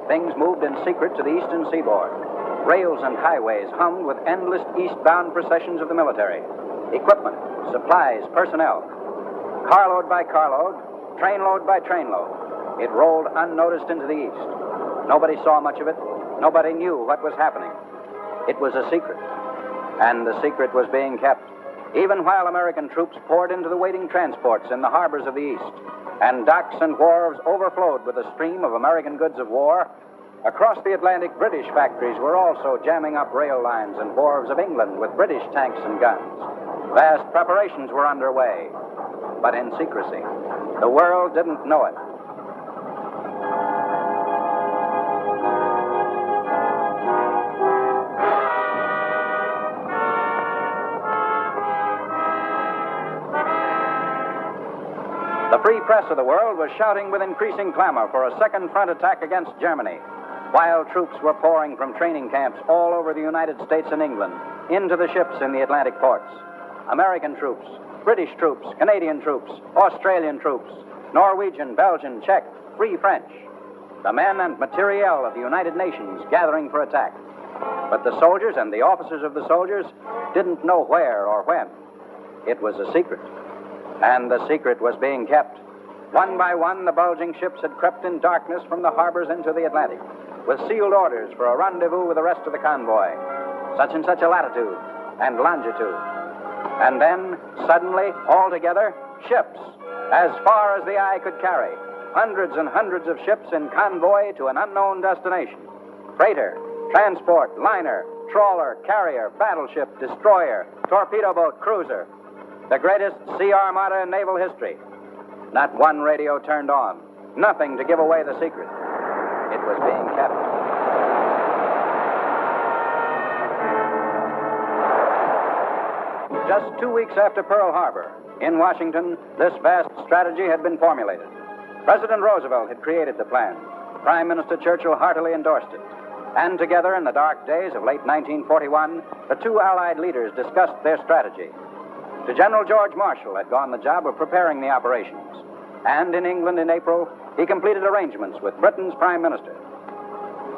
things moved in secret to the eastern seaboard. Rails and highways hummed with endless eastbound processions of the military. Equipment, supplies, personnel. Carload by carload, trainload by trainload. It rolled unnoticed into the east. Nobody saw much of it. Nobody knew what was happening. It was a secret. And the secret was being kept, even while American troops poured into the waiting transports in the harbors of the east, and docks and wharves overflowed with a stream of American goods of war. Across the Atlantic, British factories were also jamming up rail lines and wharves of England with British tanks and guns. Vast preparations were underway, but in secrecy. The world didn't know it. The free press of the world was shouting with increasing clamor for a second front attack against Germany, while troops were pouring from training camps all over the United States and England into the ships in the Atlantic ports. American troops, British troops, Canadian troops, Australian troops, Norwegian, Belgian, Czech, Free French. The men and materiel of the United Nations gathering for attack. But the soldiers and the officers of the soldiers didn't know where or when. It was a secret. And the secret was being kept. One by one, the bulging ships had crept in darkness from the harbors into the Atlantic, with sealed orders for a rendezvous with the rest of the convoy, such and such a latitude and longitude. And then, suddenly, all together, ships, as far as the eye could carry, hundreds and hundreds of ships in convoy to an unknown destination. Freighter, transport, liner, trawler, carrier, battleship, destroyer, torpedo boat, cruiser. The greatest sea armada in naval history. Not one radio turned on. Nothing to give away the secret. It was being kept. Just 2 weeks after Pearl Harbor, in Washington, this vast strategy had been formulated. President Roosevelt had created the plan. Prime Minister Churchill heartily endorsed it. And together, in the dark days of late 1941, the two Allied leaders discussed their strategy. To General George Marshall had gone the job of preparing the operations. And in England in April, he completed arrangements with Britain's Prime Minister.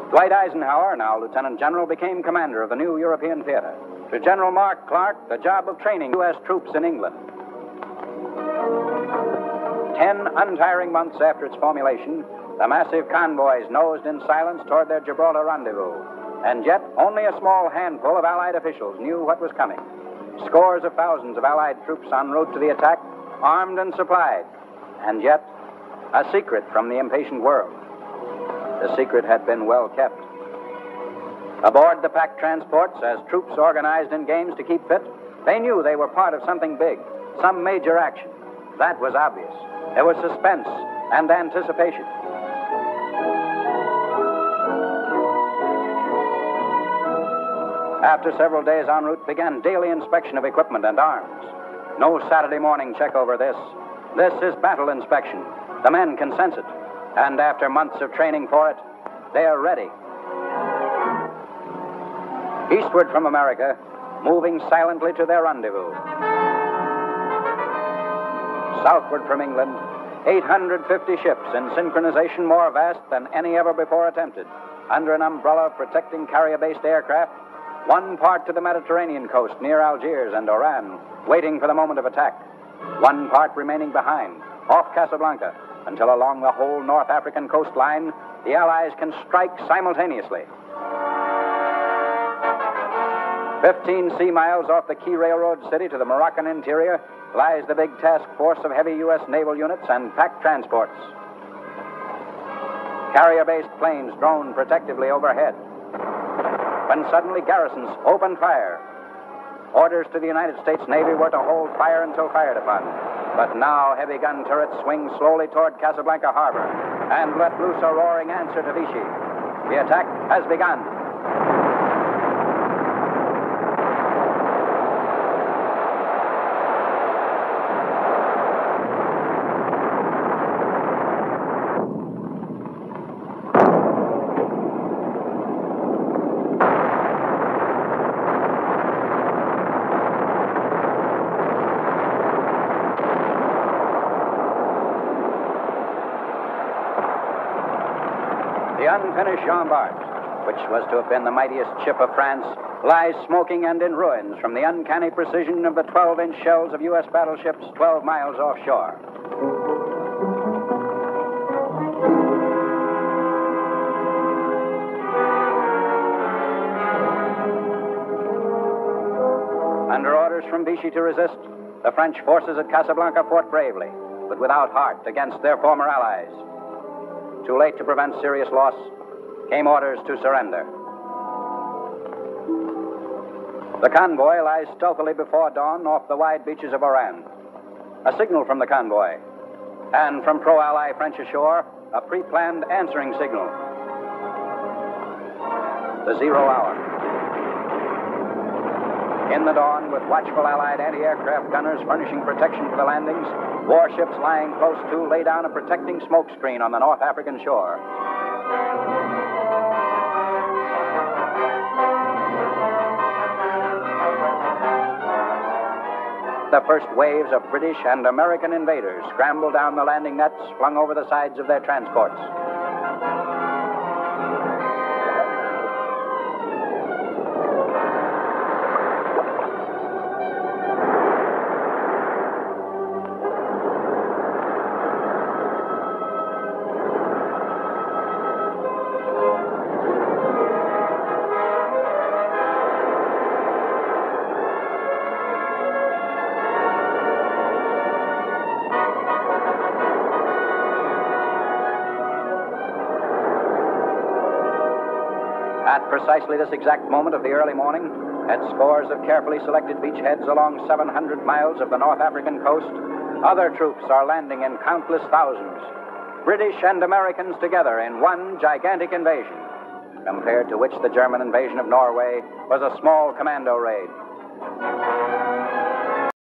Dwight Eisenhower, now Lieutenant General, became commander of the new European theater. To General Mark Clark, the job of training U.S. troops in England. 10 untiring months after its formulation, the massive convoys nosed in silence toward their Gibraltar rendezvous. And yet, only a small handful of Allied officials knew what was coming. Scores of thousands of Allied troops en route to the attack, armed and supplied. And yet, a secret from the impatient world. The secret had been well kept. Aboard the packed transports, as troops organized in games to keep fit, they knew they were part of something big, some major action. That was obvious. There was suspense and anticipation. After several days en route began daily inspection of equipment and arms. No Saturday morning check over this. This is battle inspection. The men can sense it. And after months of training for it, they are ready. Eastward from America, moving silently to their rendezvous. Southward from England, 850 ships in synchronization more vast than any ever before attempted, under an umbrella of protecting carrier-based aircraft, one part to the Mediterranean coast near Algiers and Oran, waiting for the moment of attack. One part remaining behind, off Casablanca, until along the whole North African coastline, the Allies can strike simultaneously. 15 sea miles off the key railroad city to the Moroccan interior lies the big task force of heavy U.S. naval units and packed transports. Carrier-based planes drone protectively overhead. When suddenly garrisons opened fire. Orders to the United States Navy were to hold fire until fired upon. But now heavy gun turrets swing slowly toward Casablanca Harbor and let loose a roaring answer to Vichy. The attack has begun. The unfinished Jean Bart, which was to have been the mightiest ship of France, lies smoking and in ruins from the uncanny precision of the 12-inch shells of U.S. battleships 12 miles offshore. Under orders from Vichy to resist, the French forces at Casablanca fought bravely, but without heart, against their former allies. Too late to prevent serious loss, came orders to surrender. The convoy lies stealthily before dawn off the wide beaches of Oran. A signal from the convoy, and from pro-ally French ashore, a pre-planned answering signal. The 0 hour. In the dawn, with watchful Allied anti-aircraft gunners furnishing protection for the landings, warships lying close to lay down a protecting smoke screen on the North African shore. The first waves of British and American invaders scrambled down the landing nets flung over the sides of their transports. At precisely this exact moment of the early morning, at scores of carefully selected beachheads along 700 miles of the North African coast, other troops are landing in countless thousands, British and Americans together in one gigantic invasion, compared to which the German invasion of Norway was a small commando raid.